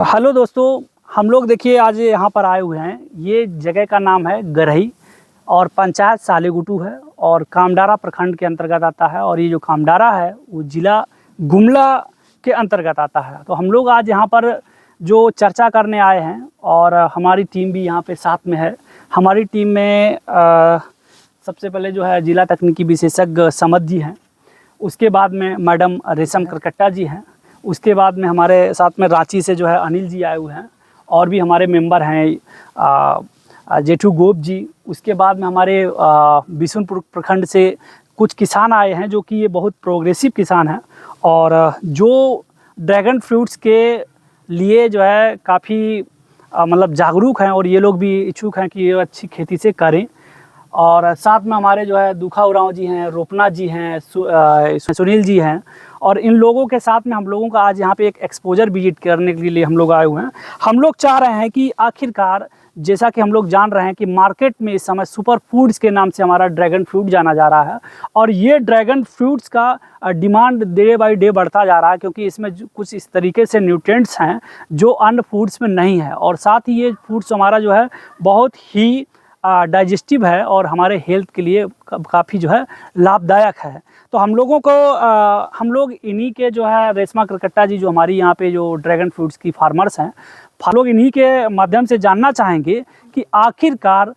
Hello दोस्तों, हम लोग देखिए आज यहाँ पर आए हुए हैं। ये जगह का नाम है गरही और पंचायत सालेगुटू है और कामडारा प्रखंड के अंतर्गत आता है। और ये जो कामडारा है वो ज़िला गुमला के अंतर्गत आता है। तो हम लोग आज यहाँ पर जो चर्चा करने आए हैं और हमारी टीम भी यहाँ पे साथ में है। हमारी टीम में सबसे पहले जो है जिला तकनीकी विशेषज्ञ समद जी हैं, उसके बाद में मैडम रेशम करकट्टा जी हैं, उसके बाद में हमारे साथ में रांची से जो है अनिल जी आए हुए हैं और भी हमारे मेंबर हैं जेठू गोप जी। उसके बाद में हमारे बिशुनपुर प्रखंड से कुछ किसान आए हैं जो कि ये बहुत प्रोग्रेसिव किसान हैं और जो ड्रैगन फ्रूट्स के लिए जो है काफ़ी मतलब जागरूक हैं और ये लोग भी इच्छुक हैं कि ये अच्छी खेती से करें। और साथ में हमारे जो है दुखा उरांव जी हैं, रोपना जी हैं, सुनील जी हैं और इन लोगों के साथ में हम लोगों का आज यहाँ पे एक एक्सपोजर विजिट करने के लिए हम लोग आए हुए हैं। हम लोग चाह रहे हैं कि आखिरकार जैसा कि हम लोग जान रहे हैं कि मार्केट में इस समय सुपर फूड्स के नाम से हमारा ड्रैगन फ्रूट जाना जा रहा है और ये ड्रैगन फ्रूट्स का डिमांड डे बाय डे बढ़ता जा रहा है, क्योंकि इसमें कुछ इस तरीके से न्यूट्रिएंट्स हैं जो अन्य फूड्स में नहीं है और साथ ही ये फूड्स हमारा जो है बहुत ही डाइजेस्टिव है और हमारे हेल्थ के लिए काफ़ी जो है लाभदायक है। तो हम लोगों को हम लोग इन्हीं के जो है रेशमा करकट्टा जी जो हमारी यहाँ पे जो ड्रैगन फ्रूट्स की फार्मर्स हैं, हम लोग इन्हीं के माध्यम से जानना चाहेंगे कि आखिरकार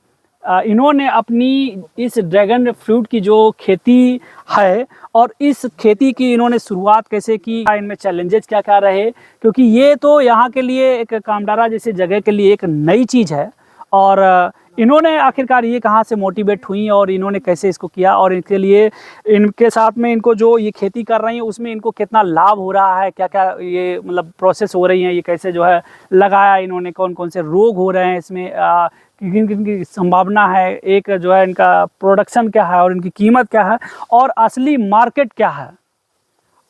इन्होंने अपनी इस ड्रैगन फ्रूट की जो खेती है और इस खेती की इन्होंने शुरुआत कैसे की, इनमें चैलेंजेस क्या क्या रहे, क्योंकि ये तो यहाँ के लिए एक कामडारा जैसे जगह के लिए एक नई चीज़ है। और इन्होंने आखिरकार ये कहाँ से मोटिवेट हुई और इन्होंने कैसे इसको किया और इनके लिए इनके साथ में इनको जो ये खेती कर रही हैं उसमें इनको कितना लाभ हो रहा है, क्या क्या ये मतलब प्रोसेस हो रही हैं, ये कैसे जो है लगाया इन्होंने, कौन कौन से रोग हो रहे हैं इसमें, किन किन की संभावना है, एक जो है इनका प्रोडक्शन क्या है और इनकी कीमत क्या है और असली मार्केट क्या है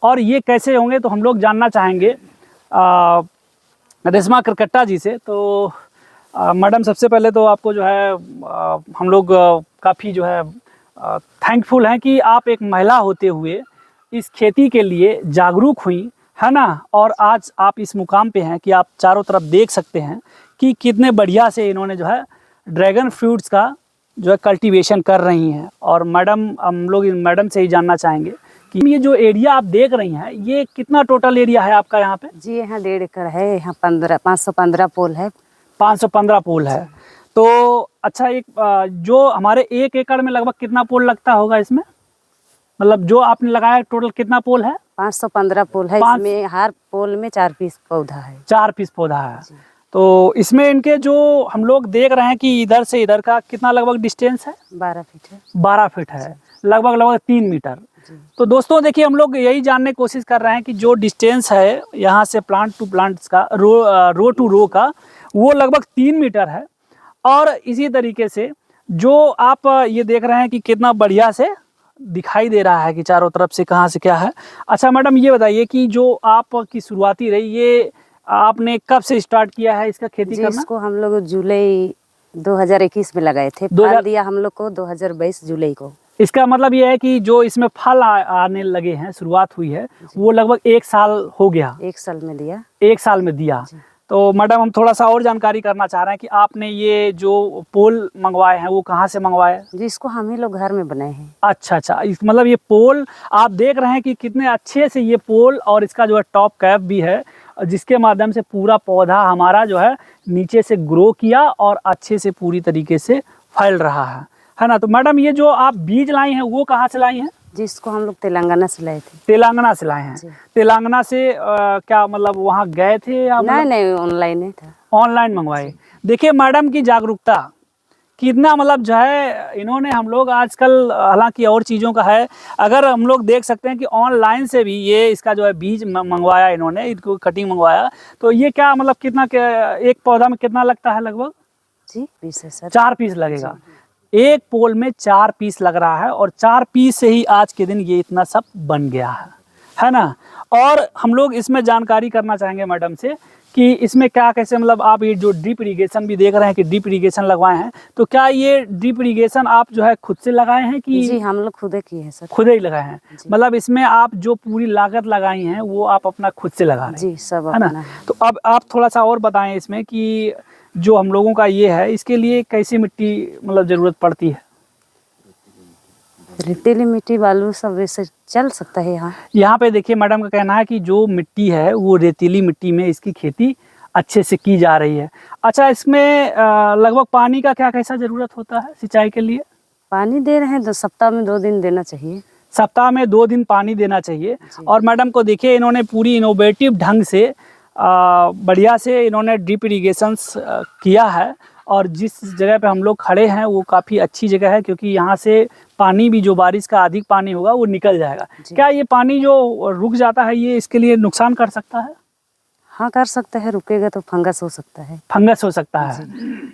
और ये कैसे होंगे, तो हम लोग जानना चाहेंगे रेशमा करकट्टा जी से। तो मैडम सबसे पहले तो आपको जो है हम लोग काफ़ी जो है थैंकफुल हैं कि आप एक महिला होते हुए इस खेती के लिए जागरूक हुई, है ना। और आज आप इस मुकाम पे हैं कि आप चारों तरफ देख सकते हैं कि कितने बढ़िया से इन्होंने जो है ड्रैगन फ्रूट्स का जो है कल्टीवेशन कर रही हैं। और मैडम हम लोग मैडम से ही जानना चाहेंगे कि ये जो एरिया आप देख रही हैं ये कितना टोटल एरिया है आपका यहाँ पे? जी यहाँ 1.5 एकड़ है, यहाँ 515 पोल है। 515 पोल है। तो अच्छा, एक जो हमारे 1 एकड़ में लगभग कितना पोल लगता होगा इसमें, मतलब जो आपने लगाया टोटल कितना पोल है? 515 पोल है। इसमें हर पोल में 4 पीस पौधा है। 4 पीस पौधा है। तो इसमें इनके जो हम लोग देख रहे हैं कि इधर से इधर का कितना लगभग डिस्टेंस है? 12 फीट है। 12 फीट है, लगभग 3 मीटर। तो दोस्तों देखिए, हम लोग यही जानने की कोशिश कर रहे हैं कि जो डिस्टेंस है यहाँ से प्लांट टू प्लांट्स का, रो टू रो का, वो लगभग 3 मीटर है। और इसी तरीके से जो आप ये देख रहे हैं कि कितना बढ़िया से दिखाई दे रहा है कि चारों तरफ से कहाँ से क्या है। अच्छा मैडम, ये बताइए कि जो आपकी शुरुआती रही, ये आपने कब से स्टार्ट किया है इसका खेती करना? इसको हम लोग जुलाई 2021 में लगाए थे। फल दिया हम लोग को 2022 जुलाई को। इसका मतलब ये है कि जो इसमें फल आने लगे हैं, शुरुआत हुई है, वो लगभग 1 साल हो गया। 1 साल में दिया। 1 साल में दिया। तो मैडम हम थोड़ा सा और जानकारी करना चाह रहे हैं कि आपने ये जो पोल मंगवाए हैं वो कहाँ से मंगवाए? जी इसको हम ही लोग घर में बनाए हैं। अच्छा, मतलब ये पोल आप देख रहे हैं कि कितने अच्छे से ये पोल और इसका जो है टॉप कैप भी है, जिसके माध्यम से पूरा पौधा हमारा जो है नीचे से ग्रो किया और अच्छे से पूरी तरीके से फैल रहा है ना। तो मैडम ये जो आप बीज लाई हैं वो कहाँ से लाई हैं? जिसको हम लोग तेलंगाना से लाए थे। तेलंगाना से लाए हैं। तेलंगाना से क्या मतलब वहाँ गए थे या नहीं ऑनलाइन ही था। ऑनलाइन मंगवाए। देखिए मैडम की जागरूकता कितना मतलब जो है इन्होंने, हम लोग आजकल हालांकि और चीज़ों का है, अगर हम लोग देख सकते हैं कि ऑनलाइन से भी ये इसका जो है बीज मंगवाया इन्होंने, इनको कटिंग मंगवाया। तो ये क्या मतलब कितना एक पौधा में कितना लगता है लगभग? जी 20 है सर। 4 पीस लगेगा। एक पोल में 4 पीस लग रहा है और 4 पीस से ही आज के दिन ये इतना सब बन गया है ना। और हम लोग इसमें जानकारी करना चाहेंगे मैडम से कि इसमें क्या कैसे मतलब आप ये जो ड्रिप इरिगेशन भी देख रहे हैं कि ड्रिप इरिगेशन लगवाए हैं, तो क्या ये ड्रिप इरिगेशन आप जो है खुद से लगाए हैं कि जी हम लोग खुद किए हैं सर। खुद ही लगाए हैं? जी। मतलब इसमें आप जो पूरी लागत लगाई हैं वो आप अपना खुद से लगा रहे हैं, जी सब है ना? अपना है। तो अब आप थोड़ा सा और बताएं इसमें कि जो हम लोगों का ये है इसके लिए कैसी मिट्टी मतलब ज़रूरत पड़ती है? रेतीली मिट्टी बालू सब वैसे चल सकता है यहाँ। यहाँ पे देखिए मैडम का कहना है कि जो मिट्टी है वो रेतीली मिट्टी में इसकी खेती अच्छे से की जा रही है। अच्छा, इसमें लगभग पानी का क्या कैसा ज़रूरत होता है सिंचाई के लिए? पानी दे रहे हैं, 2 सप्ताह में 2 दिन देना चाहिए। सप्ताह में 2 दिन पानी देना चाहिए। और मैडम को देखिए इन्होंने पूरी इनोवेटिव ढंग से बढ़िया से इन्होंने ड्रिप इरिगेशंस किया है। और जिस जगह पे हम लोग खड़े हैं वो काफ़ी अच्छी जगह है, क्योंकि यहाँ से पानी भी जो बारिश का अधिक पानी होगा वो निकल जाएगा। क्या ये पानी जो रुक जाता है ये इसके लिए नुकसान कर सकता है? हाँ कर सकता है, रुकेगा तो फंगस हो सकता है। फंगस हो सकता है।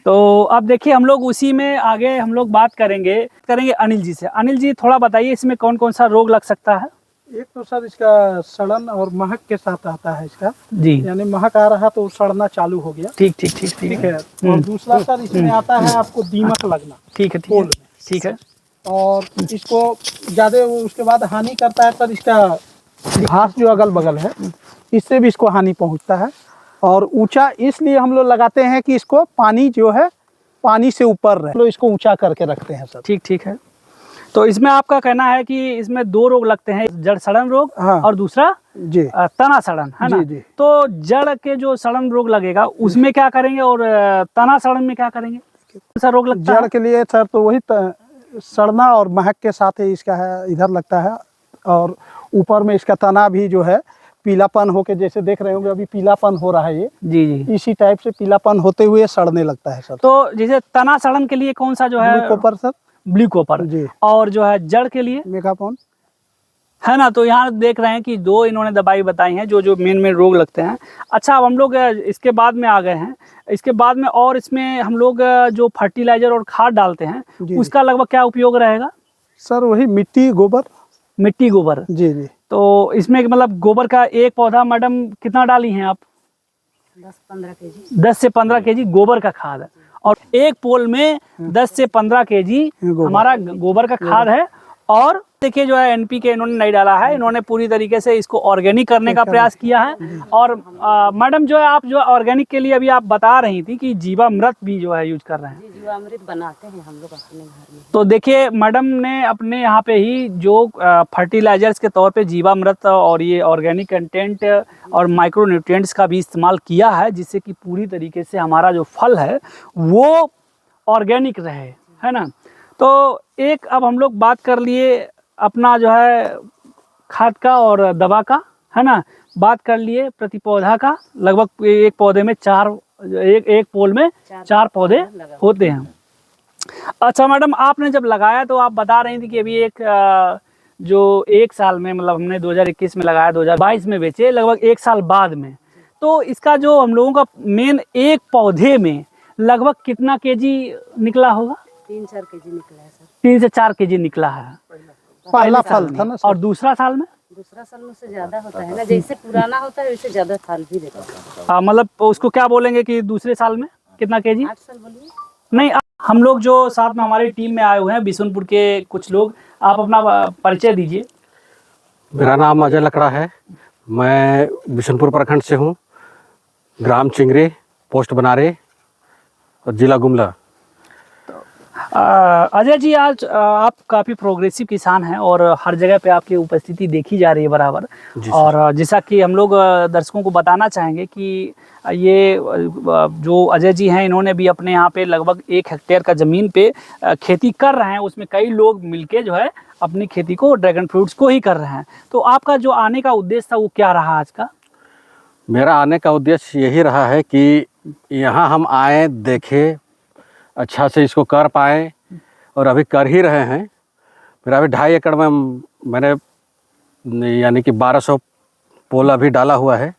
तो अब देखिए हम लोग उसी में आगे हम लोग बात करेंगे अनिल जी से। अनिल जी थोड़ा बताइए इसमें कौन कौन सा रोग लग सकता है? एक तो सर इसका सड़न और महक के साथ आता है इसका जी, यानी महक आ रहा तो सड़ना चालू हो गया। ठीक ठीक ठीक ठीक ठीक है। और दूसरा सर इसमें आता है आपको दीमक लगना। ठीक है फूल में। ठीक है। और इसको ज्यादा उसके बाद हानि करता है सर इसका घास जो अगल बगल है, इससे भी इसको हानि पहुंचता है। और ऊंचा इसलिए हम लोग लगाते हैं कि इसको पानी जो है पानी से ऊपर रहे, लोग इसको ऊंचा करके रखते हैं सर। ठीक ठीक है। तो इसमें आपका कहना है कि इसमें 2 रोग लगते हैं, जड़ सड़न रोग हाँ। और दूसरा जी तना सड़न, है ना? जी जी। तो जड़ के जो सड़न रोग लगेगा उसमें क्या करेंगे और तना सड़न में क्या करेंगे? कौन सा रोग लगता जड़ है? के लिए सर तो वही सड़ना और महक के साथ ही इसका है, इधर लगता है। और ऊपर में इसका तना भी जो है पीलापन होके, जैसे देख रहे होंगे अभी पीलापन हो रहा है, ये जी जी। इसी टाइप से पीलापन होते हुए सड़ने लगता है सर। तो जैसे तना सड़न के लिए कौन सा जो है? Blue copper sir. Blue copper. जी। और जो है जड़ के लिए मेगापोन। है ना? तो यहाँ देख रहे हैं कि 2 इन्होंने दवाई बताई हैं जो जो मेन रोग लगते हैं। अच्छा, अब हम लोग इसके बाद में आ गए हैं। इसके बाद में और इसमें हम लोग जो फर्टिलाइजर और खाद डालते हैं उसका लगभग क्या उपयोग रहेगा? सर वही मिट्टी गोबर। मिट्टी गोबर। जी जी। तो इसमें मतलब गोबर का एक पौधा मैडम कितना डाली हैं आप? 10-15 केजी। 10 से 15 केजी गोबर का खाद है। और एक पोल में 10 से 15 केजी हमारा गोबर का खाद है। और देखिए जो है एनपीके इन्होंने नहीं डाला है, इन्होंने पूरी तरीके से इसको ऑर्गेनिक करने का प्रयास किया है। और मैडम जो है आप जो ऑर्गेनिक के लिए अभी आप बता रही थी कि जीवामृत भी जो है यूज कर रहे हैं। जी जीवामृत बनाते हैं हम लोग अपने घर में। तो देखिए मैडम ने अपने यहाँ पे ही जो फर्टिलाइजर्स के तौर पे जीवामृत और ये ऑर्गेनिक कंटेंट और माइक्रो न्यूट्रिएंट्स का भी इस्तेमाल किया है, जिससे कि पूरी तरीके से हमारा जो फल है वो ऑर्गेनिक रहे, है ना? तो एक अब हम लोग बात कर लिए अपना जो है खाद का और दवा का, है ना? बात कर लिए प्रति पौधा का। लगभग एक पौधे में 4 एक पोल में 4 पौधे होते हैं। अच्छा मैडम, आपने जब लगाया तो आप बता रही थी कि अभी जो 1 साल में मतलब हमने 2021 में लगाया, 2022 में बेचे, लगभग 1 साल बाद में। तो इसका जो हम लोगों का मेन एक पौधे में लगभग कितना केजी निकला होगा? 3-4 केजी निकला है सर। 3 से 4 केजी निकला है पहला फल था ना सर। और दूसरा साल में दूसरा साल में से ज्यादा होता है ना, जैसे पुराना होता है वैसे ज्यादा फल भी देता है। मतलब उसको क्या बोलेंगे कि दूसरे साल में कितना केजी? 8 साल बोलिए। नहीं, हम लोग जो साथ में हमारी टीम में आए हुए हैं बिशुनपुर के कुछ लोग, आप अपना परिचय दीजिए। मेरा नाम अजय लकड़ा है। मैं बिशुनपुर प्रखंड से हूँ, ग्राम चिंगरे, पोस्ट बनारे और जिला गुमला। अजय जी, आज आप काफ़ी प्रोग्रेसिव किसान हैं और हर जगह पे आपकी उपस्थिति देखी जा रही है बराबर। और जैसा कि हम लोग दर्शकों को बताना चाहेंगे कि ये जो अजय जी हैं इन्होंने भी अपने यहाँ पे लगभग 1 हेक्टेयर का ज़मीन पे खेती कर रहे हैं। उसमें कई लोग मिलके जो है अपनी खेती को, ड्रैगन फ्रूट्स को ही कर रहे हैं। तो आपका जो आने का उद्देश्य था वो क्या रहा आज का? मेरा आने का उद्देश्य यही रहा है कि यहाँ हम आए, देखें, अच्छा से इसको कर पाए और अभी कर ही रहे हैं। मेरा अभी 2.5 एकड़ में मैंने यानी कि 1200 पोल अभी डाला हुआ है,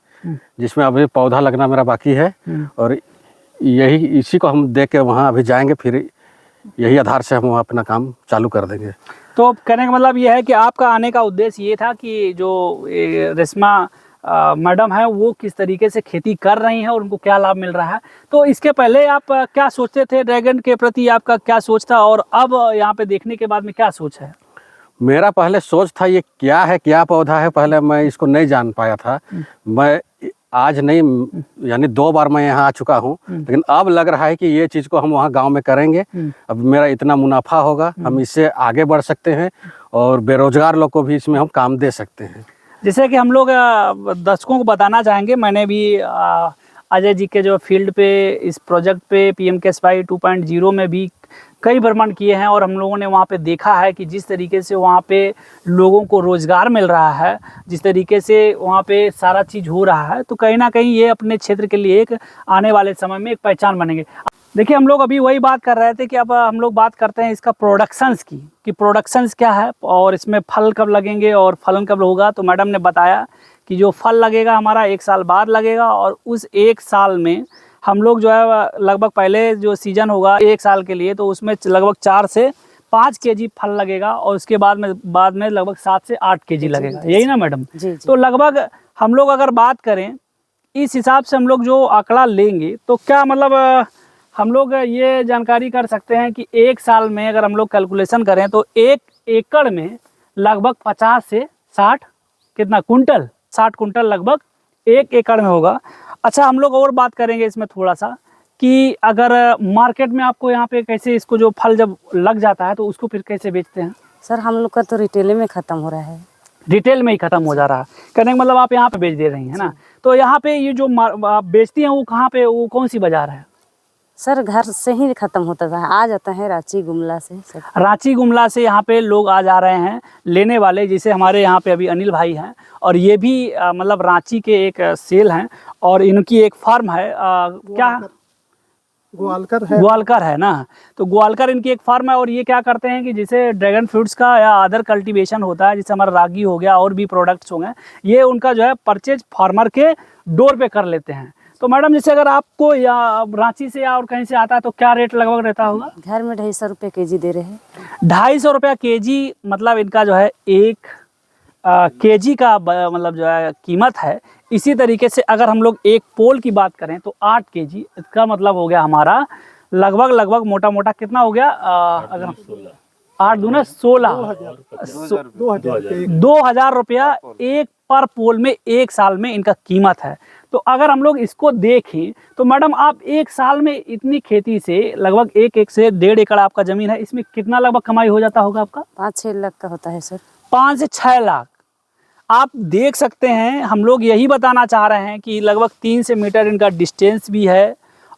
जिसमें अभी पौधा लगना मेरा बाकी है। और यही इसी को हम देख के वहाँ अभी जाएंगे, फिर यही आधार से हम वहाँ अपना काम चालू कर देंगे। तो कहने का मतलब ये है कि आपका आने का उद्देश्य ये था कि जो रेशमा मैडम है वो किस तरीके से खेती कर रही हैं और उनको क्या लाभ मिल रहा है। तो इसके पहले आप क्या सोचते थे ड्रैगन के प्रति, आपका क्या सोच था और अब यहाँ पे देखने के बाद में क्या सोच है? मेरा पहले सोच था ये क्या है, क्या पौधा है, पहले मैं इसको नहीं जान पाया था। मैं आज नहीं यानी 2 बार मैं यहाँ आ चुका हूँ, लेकिन अब लग रहा है कि ये चीज़ को हम वहाँ गांव में करेंगे। अब मेरा इतना मुनाफा होगा, हम इससे आगे बढ़ सकते हैं और बेरोजगार लोग को भी इसमें हम काम दे सकते हैं। जैसे कि हम लोग दर्शकों को बताना चाहेंगे, मैंने भी अजय जी के जो फील्ड पे इस प्रोजेक्ट पे PMKSY 2.0 में भी कई भ्रमण किए हैं और हम लोगों ने वहाँ पे देखा है कि जिस तरीके से वहाँ पे लोगों को रोज़गार मिल रहा है, जिस तरीके से वहाँ पे सारा चीज़ हो रहा है, तो कहीं ना कहीं ये अपने क्षेत्र के लिए एक आने वाले समय में एक पहचान बनेंगे। देखिए हम लोग अभी वही बात कर रहे थे कि अब हम लोग बात करते हैं इसका प्रोडक्शंस की, कि प्रोडक्शंस क्या है और इसमें फल कब लगेंगे और फलन कब होगा। तो मैडम ने बताया कि जो फल लगेगा हमारा 1 साल बाद लगेगा और उस 1 साल में हम लोग जो है लगभग पहले जो सीजन होगा 1 साल के लिए, तो उसमें लगभग 4 से 5 केजी फल लगेगा और उसके बाद में लगभग 7 से 8 केजी लगेगा, यही ना मैडम? जी। तो लगभग हम लोग अगर बात करें इस हिसाब से हम लोग जो आंकड़ा लेंगे तो क्या मतलब हम लोग ये जानकारी कर सकते हैं कि 1 साल में अगर हम लोग कैलकुलेशन करें तो 1 एकड़ में लगभग 50 से 60 कितना कुंटल, 60 कुंटल लगभग 1 एकड़ में होगा। अच्छा हम लोग और बात करेंगे इसमें थोड़ा सा कि अगर मार्केट में आपको यहाँ पे कैसे इसको जो फल जब लग जाता है तो उसको फिर कैसे बेचते हैं? सर हम लोग का तो रिटेल में ख़त्म हो रहा है। रिटेल में ही ख़त्म हो जा रहा है, कहने का मतलब आप यहाँ पे बेच दे रही हैं ना? तो यहाँ पे ये जो आप बेचती हैं वो कहाँ पे, वो कौन सी बाज़ार है? सर घर से ही ख़त्म होता था, आ जाता है रांची गुमला से सब। रांची गुमला से यहाँ पे लोग आ जा रहे हैं लेने वाले, जैसे हमारे यहाँ पे अभी अनिल भाई हैं और ये भी मतलब रांची के एक सेल हैं और इनकी एक फार्म है क्या ग्वालकर है ना? तो ग्वालकर इनकी एक फार्म है और ये क्या करते हैं कि जैसे ड्रैगन फ्रूट्स का या अदर कल्टीवेशन होता है, जैसे हमारा रागी हो गया और भी प्रोडक्ट्स हो गए, ये उनका जो है परचेज फार्मर के डोर पे कर लेते हैं। तो मैडम जैसे अगर आपको या रांची से या और कहीं से आता है तो क्या रेट लगभग रहता होगा? घर में 250 रुपये केजी दे रहे हैं। 250 रुपया केजी, मतलब इनका जो है 1 केजी का मतलब जो है कीमत है। इसी तरीके से अगर हम लोग एक पोल की बात करें तो 8 केजी, इसका मतलब हो गया हमारा लगभग मोटा मोटा कितना हो गया? अगर 8 दूना 16 2000 रुपया एक पर पोल में 1 साल में इनका कीमत है। तो अगर हम लोग इसको देखें तो मैडम आप 1 साल में इतनी खेती से लगभग 1 से 1.5 एकड़ आपका ज़मीन है, इसमें कितना लगभग कमाई हो जाता होगा आपका? 5-6 लाख का होता है सर। 5 से 6 लाख आप देख सकते हैं। हम लोग यही बताना चाह रहे हैं कि लगभग 3 से मीटर इनका डिस्टेंस भी है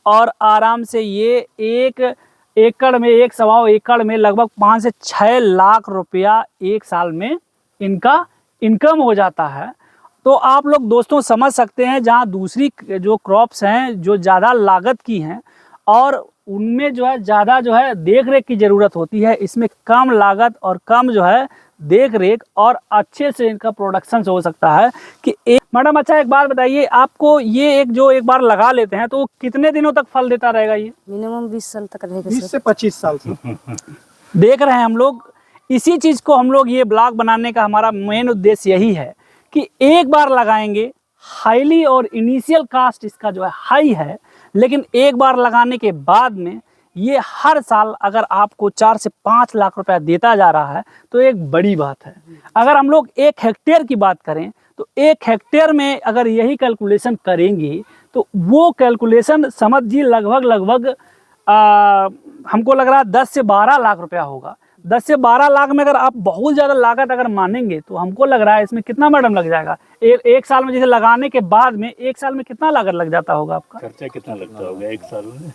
और आराम से ये 1 एकड़ में 1.25 एकड़ में लगभग 5 से 6 लाख रुपया 1 साल में इनका इनकम हो जाता है। तो आप लोग दोस्तों समझ सकते हैं, जहाँ दूसरी जो क्रॉप्स हैं जो ज़्यादा लागत की हैं और उनमें जो है ज़्यादा जो है देख रेख की ज़रूरत होती है, इसमें कम लागत और कम जो है देख रेख और अच्छे से इनका प्रोडक्शन हो सकता है कि मैडम अच्छा एक बात बताइए, आपको ये एक बार लगा लेते हैं तो कितने दिनों तक फल देता रहेगा? ये मिनिमम 20 साल तक रहेगा। 20 से 25 साल से देख रहे हैं हम लोग। इसी चीज़ को हम लोग ये ब्लॉग बनाने का हमारा मेन उद्देश्य यही है कि एक बार लगाएंगे हाईली और इनिशियल कास्ट इसका जो है हाई है, लेकिन एक बार लगाने के बाद में ये हर साल अगर आपको 4 से 5 लाख रुपया देता जा रहा है तो एक बड़ी बात है। अगर हम लोग 1 हेक्टेयर की बात करें तो 1 हेक्टेयर में अगर यही कैलकुलेशन करेंगे तो वो कैलकुलेशन समझिए लगभग हमको लग रहा है 10 से 12 लाख रुपया होगा। 10 से 12 लाख में अगर आप बहुत ज़्यादा लागत अगर मानेंगे तो हमको लग रहा है इसमें कितना मैडम लग जाएगा? एक साल में जैसे लगाने के बाद में 1 साल में कितना लागत लग जाता होगा आपका? खर्चा कितना लगता होगा 1 साल में?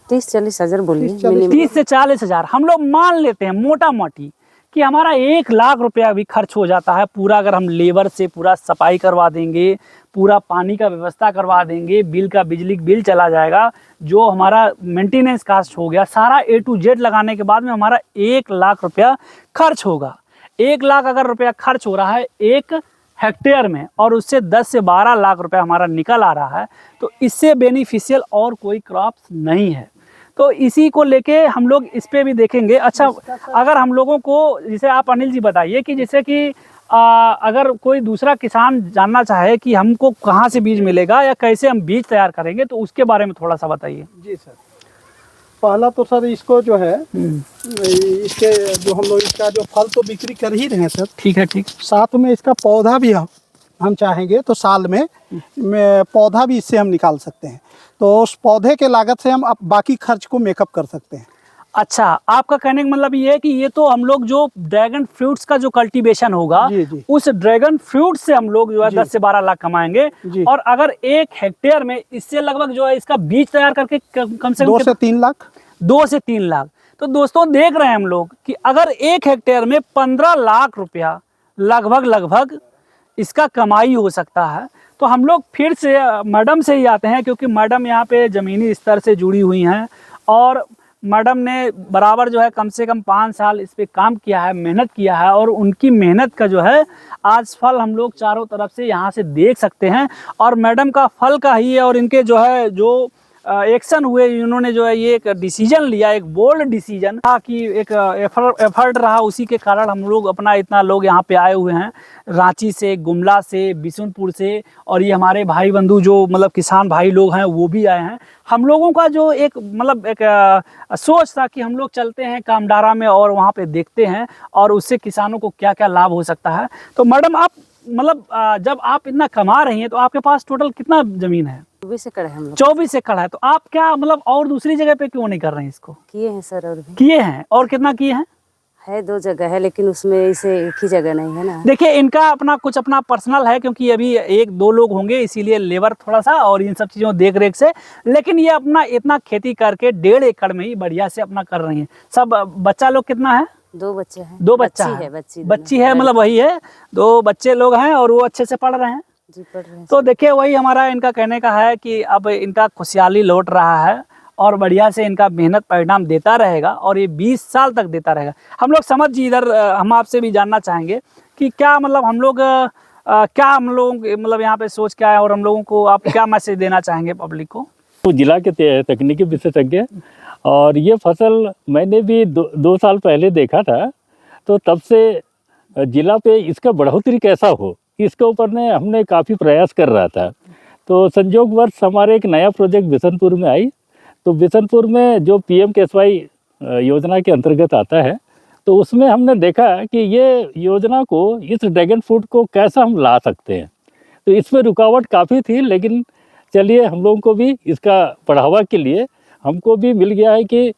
30-40 हज़ार बोलिए। 30 से 40 हज़ार हम लोग मान लेते हैं मोटा मोटी कि हमारा 1 लाख रुपया भी खर्च हो जाता है पूरा। अगर हम लेबर से पूरा सफाई करवा देंगे, पूरा पानी का व्यवस्था करवा देंगे, बिल का बिजली बिल चला जाएगा, जो हमारा मेंटेनेंस कास्ट हो गया सारा A to Z लगाने के बाद में हमारा 1 लाख रुपया खर्च होगा। 1 लाख अगर रुपया खर्च हो रहा है 1 हेक्टेयर में और उससे 10 से 12 लाख रुपया हमारा निकल आ रहा है, तो इससे बेनिफिशियल और कोई क्रॉप्स नहीं है। तो इसी को लेके हम लोग इस पे भी देखेंगे। अच्छा अगर हम लोगों को जैसे आप अनिल जी बताइए कि जैसे कि अगर कोई दूसरा किसान जानना चाहे कि हमको कहाँ से बीज मिलेगा या कैसे हम बीज तैयार करेंगे, तो उसके बारे में थोड़ा सा बताइए। जी सर, पहला तो सर इसको जो है इसके जो हम लोग इसका जो फल तो बिक्री कर ही रहे हैं सर, ठीक है, ठीक। साथ में इसका पौधा भी हम चाहेंगे तो साल में पौधा भी इससे हम निकाल सकते हैं, तो उस पौधे के लागत से हम बाकी खर्च को मेकअप कर सकते हैं। अच्छा, आपका कहने का मतलब ये है कि ये तो हम लोग जो ड्रैगन फ्रूट्स का जो कल्टीवेशन होगा, जी, जी। उस ड्रैगन फ्रूट से हम लोग जो है 10 से 12 लाख कमाएंगे। और अगर 1 हेक्टेयर में इससे लगभग जो है इसका बीज तैयार करके कम से कम 2 से 3 लाख 2 से 3 लाख। तो दोस्तों देख रहे हैं हम लोग कि अगर 1 हेक्टेयर में 15 लाख रुपया लगभग इसका कमाई हो सकता है, तो हम लोग फिर से मैडम से ही आते हैं, क्योंकि मैडम यहाँ पे ज़मीनी स्तर से जुड़ी हुई हैं और मैडम ने बराबर जो है कम से कम 5 साल इस पे काम किया है, मेहनत किया है, और उनकी मेहनत का जो है आज फल हम लोग चारों तरफ से यहाँ से देख सकते हैं। और मैडम का फल का ही है, और इनके जो है जो एक्शन हुए, इन्होंने जो है ये एक डिसीजन लिया, एक बोल्ड डिसीजन था कि एक एफर्ट रहा, उसी के कारण हम लोग अपना इतना लोग यहाँ पे आए हुए हैं, रांची से, गुमला से, बिशुनपुर से, और ये हमारे भाई बंधु जो मतलब किसान भाई लोग हैं वो भी आए हैं। हम लोगों का जो एक मतलब एक सोच था कि हम लोग चलते हैं कामडारा में और वहाँ पे देखते हैं और उससे किसानों को क्या क्या लाभ हो सकता है। तो मैडम आप मतलब जब आप इतना कमा रही हैं तो आपके पास टोटल कितना ज़मीन है? 24 एकड़ है हम लोग। 24 एकड़ है। तो आप क्या मतलब और दूसरी जगह पे क्यों नहीं कर रहे हैं इसको? किए हैं सर, और भी किए हैं। और कितना किए हैं? है 2 जगह है, लेकिन उसमें इसे एक ही जगह नहीं है ना। देखिए इनका अपना पर्सनल है, क्योंकि अभी 1-2 लोग होंगे, इसीलिए लेबर थोड़ा सा और इन सब चीज़ों देख रेख से, लेकिन ये अपना इतना खेती करके 1.5 एकड़ में ही बढ़िया से अपना कर रही हैं। सब बच्चा लोग कितना है? 2 बच्चे हैं। 2 बच्चा है, बच्ची है, मतलब वही है, 2 बच्चे लोग हैं और वो अच्छे से पढ़ रहे हैं। जी, पढ़ रहे हैं। तो देखिए वही हमारा इनका कहने का है कि अब इनका खुशहाली लौट रहा है और बढ़िया से इनका मेहनत परिणाम देता रहेगा और ये 20 साल तक देता रहेगा। हम लोग समझ जी, इधर हम आपसे भी जानना चाहेंगे कि क्या मतलब हम लोग क्या हम लोग मतलब यहाँ पे सोच क्या है और हम लोगों को आप क्या मैसेज देना चाहेंगे पब्लिक को? तो जिला के तकनीकी विशेषज्ञ, और ये फसल मैंने भी 2 साल पहले देखा था, तो तब से जिला पे इसका बढ़ोतरी कैसा हो इसके ऊपर हमने काफ़ी प्रयास कर रहा था। तो संयोगवश हमारे एक नया प्रोजेक्ट बिशनपुर में आई, तो बिशनपुर में जो PMKSY योजना के अंतर्गत आता है, तो उसमें हमने देखा कि ये योजना को, इस ड्रैगन फ्रूट को कैसा हम ला सकते हैं। तो इसमें रुकावट काफ़ी थी, लेकिन चलिए हम लोगों को भी इसका बढ़ावा के लिए हमको भी मिल गया है कि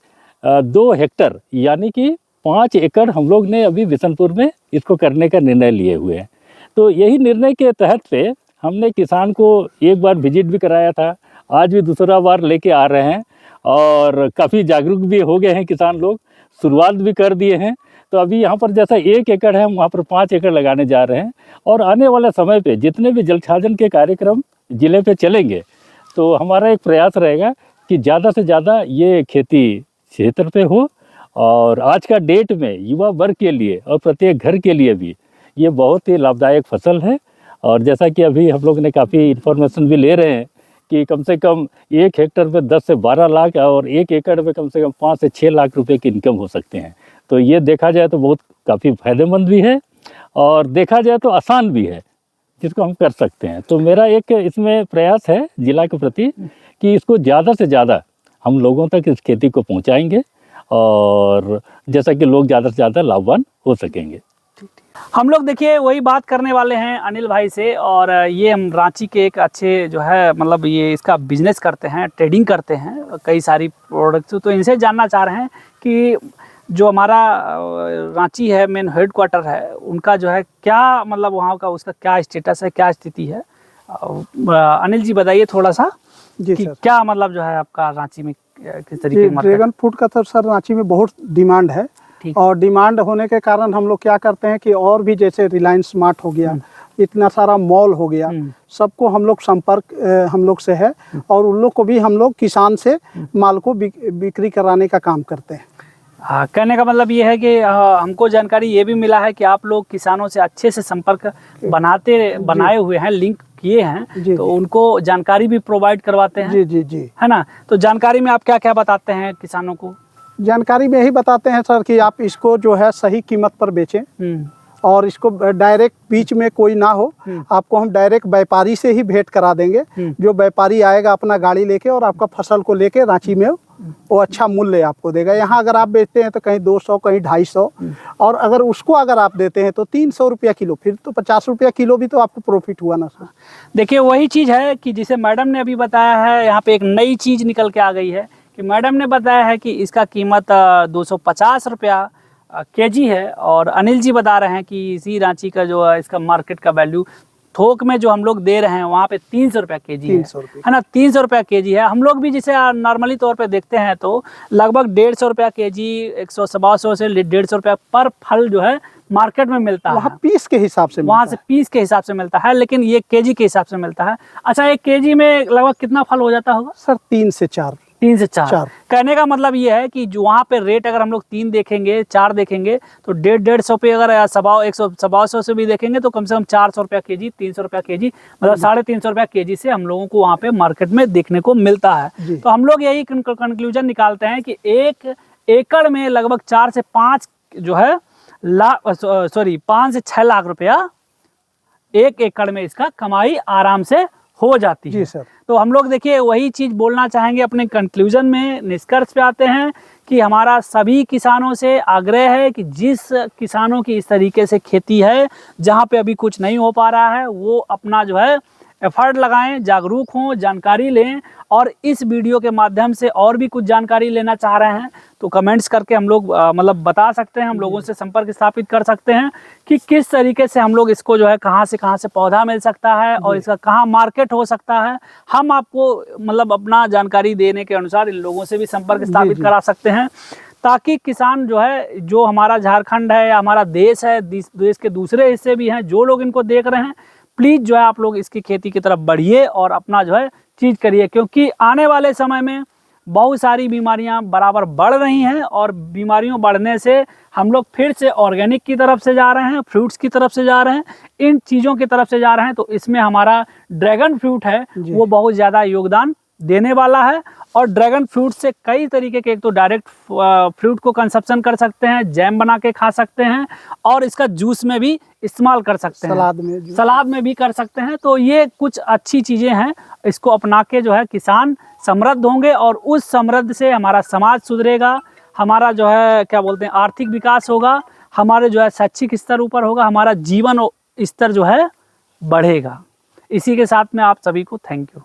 2 हेक्टर यानी कि 5 एकड़ हम लोग ने अभी बिशनपुर में इसको करने का निर्णय लिए हुए हैं। तो यही निर्णय के तहत पे हमने किसान को एक बार विजिट भी कराया था, आज भी दूसरा बार लेके आ रहे हैं और काफ़ी जागरूक भी हो गए हैं किसान लोग, शुरुआत भी कर दिए हैं। तो अभी यहाँ पर जैसा 1 एकड़ है, वहाँ पर 5 एकड़ लगाने जा रहे हैं और आने वाले समय पे जितने भी जलछाजन के कार्यक्रम ज़िले पे चलेंगे, तो हमारा एक प्रयास रहेगा कि ज़्यादा से ज़्यादा ये खेती क्षेत्र पे हो। और आज का डेट में युवा वर्ग के लिए और प्रत्येक घर के लिए भी ये बहुत ही लाभदायक फसल है। और जैसा कि अभी हम लोग ने काफ़ी इन्फॉर्मेशन भी ले रहे हैं कि कम से कम 1 हेक्टर में 10 से 12 लाख और 1 एकड़ में कम से कम 5 से 6 लाख रुपए की इनकम हो सकते हैं। तो ये देखा जाए तो बहुत काफ़ी फायदेमंद भी है और देखा जाए तो आसान भी है, जिसको हम कर सकते हैं। तो मेरा एक इसमें प्रयास है जिला के प्रति कि इसको ज़्यादा से ज़्यादा हम लोगों तक इस खेती को पहुँचाएँगे और जैसा कि लोग ज़्यादा से ज़्यादा लाभवान हो सकेंगे। हम लोग देखिए वही बात करने वाले हैं अनिल भाई से, और ये हम रांची के एक अच्छे जो है मतलब ये इसका बिजनेस करते हैं, ट्रेडिंग करते हैं कई सारी प्रोडक्ट्स। तो इनसे जानना चाह रहे हैं कि जो हमारा रांची है मेन हेडक्वार्टर है, उनका जो है क्या मतलब वहाँ का उसका क्या स्टेटस है, क्या स्थिति है। अनिल जी बताइए थोड़ा सा जी कि सर, क्या मतलब जो है आपका रांची में किस तरीके का ड्रैगन फ्रूट का तो सर रांची में बहुत डिमांड है। और डिमांड होने के कारण हम लोग क्या करते हैं कि और भी जैसे रिलायंस स्मार्ट हो गया, इतना सारा मॉल हो गया, सबको हम लोग संपर्क हम लोग से है और उन लोग को भी हम लोग किसान से माल को बिक्री कराने का काम करते हैं। हाँ, कहने का मतलब ये है कि हमको जानकारी ये भी मिला है कि आप लोग किसानों से अच्छे से संपर्क बनाए हुए हैं, लिंक किए हैं, तो उनको जानकारी भी प्रोवाइड करवाते हैं। जी जी जी, है ना। तो जानकारी में आप क्या क्या बताते हैं किसानों को? जानकारी में यही बताते हैं सर कि आप इसको जो है सही कीमत पर बेचें और इसको डायरेक्ट बीच में कोई ना हो, आपको हम डायरेक्ट व्यापारी से ही भेंट करा देंगे। जो व्यापारी आएगा अपना गाड़ी लेके और आपका फसल को लेके रांची में वो अच्छा मूल्य आपको देगा। यहाँ अगर आप बेचते हैं तो कहीं 200 कहीं 250, और अगर उसको अगर आप देते हैं तो 300 रुपया किलो, फिर तो 50 रुपया किलो भी तो आपको प्रॉफिट हुआ ना सर। देखिए वही चीज़ है कि जिसे मैडम ने अभी बताया है, यहाँ पे एक नई चीज़ निकल के आ गई है कि मैडम ने बताया है कि इसका कीमत 250 रुपया केजी है, और अनिल जी बता रहे हैं कि इसी रांची का जो है इसका मार्केट का वैल्यू थोक में जो हम लोग दे रहे हैं वहाँ पे 300 रुपया केजी है ना, 300 रुपया केजी है। हम लोग भी जिसे नॉर्मली तौर पे देखते हैं तो लगभग 150 रुपया केजी, 100-125 से 150 रुपया पर फल जो है मार्केट में मिलता है। वहाँ पीस के हिसाब से, वहाँ से पीस के हिसाब से मिलता है, लेकिन ये केजी के हिसाब से मिलता है। अच्छा, एक केजी में लगभग कितना फल हो जाता होगा सर? 3 से 4। 3 से 4। कहने का मतलब ये है कि जो वहाँ पे रेट अगर हम लोग 3 देखेंगे 4 देखेंगे तो 150 पे, अगर 100-125 से भी देखेंगे तो कम से कम 400 रुपया केजी, 300 रुपया केजी, मतलब 350 रुपया केजी से हम लोगों को वहाँ पे मार्केट में देखने को मिलता है। तो हम लोग यही कंक्लूजन निकालते हैं कि 1 एकड़ में लगभग 4 से 5 जो है 5 से 6 लाख रुपया 1 एकड़ में इसका कमाई आराम से हो जाती है। जी सर। तो हम लोग देखिए वही चीज़ बोलना चाहेंगे अपने कंक्लूजन में, निष्कर्ष पे आते हैं कि हमारा सभी किसानों से आग्रह है कि जिस किसानों की इस तरीके से खेती है, जहाँ पे अभी कुछ नहीं हो पा रहा है, वो अपना जो है एफर्ट लगाएं, जागरूक हों, जानकारी लें, और इस वीडियो के माध्यम से और भी कुछ जानकारी लेना चाह रहे हैं तो कमेंट्स करके हम लोग मतलब बता सकते हैं, हम लोगों से संपर्क स्थापित कर सकते हैं कि किस तरीके से हम लोग इसको जो है कहाँ से पौधा मिल सकता है और इसका कहाँ मार्केट हो सकता है। हम आपको मतलब अपना जानकारी देने के अनुसार इन लोगों से भी संपर्क स्थापित करा सकते हैं, ताकि किसान जो है, जो हमारा झारखंड है या हमारा देश है, देश के दूसरे हिस्से भी हैं, जो लोग इनको देख रहे हैं, प्लीज़ जो है आप लोग इसकी खेती की तरफ बढ़िए और अपना जो है चीज़ करिए, क्योंकि आने वाले समय में बहुत सारी बीमारियां बराबर बढ़ रही हैं, और बीमारियों बढ़ने से हम लोग फिर से ऑर्गेनिक की तरफ से जा रहे हैं, फ्रूट्स की तरफ से जा रहे हैं, इन चीज़ों की तरफ से जा रहे हैं। तो इसमें हमारा ड्रैगन फ्रूट है वो बहुत ज़्यादा योगदान देने वाला है। और ड्रैगन फ्रूट से कई तरीके के, एक तो डायरेक्ट फ्रूट को कंजप्शन कर सकते हैं, जैम बना के खा सकते हैं, और इसका जूस में भी इस्तेमाल कर सकते हैं, सलाद में भी कर सकते हैं। तो ये कुछ अच्छी चीज़ें हैं, इसको अपना के जो है किसान समृद्ध होंगे, और उस समृद्ध से हमारा समाज सुधरेगा, हमारा जो है क्या बोलते हैं आर्थिक विकास होगा, हमारे जो है शैक्षिक स्तर ऊपर होगा, हमारा जीवन स्तर जो है बढ़ेगा। इसी के साथ में आप सभी को थैंक यू।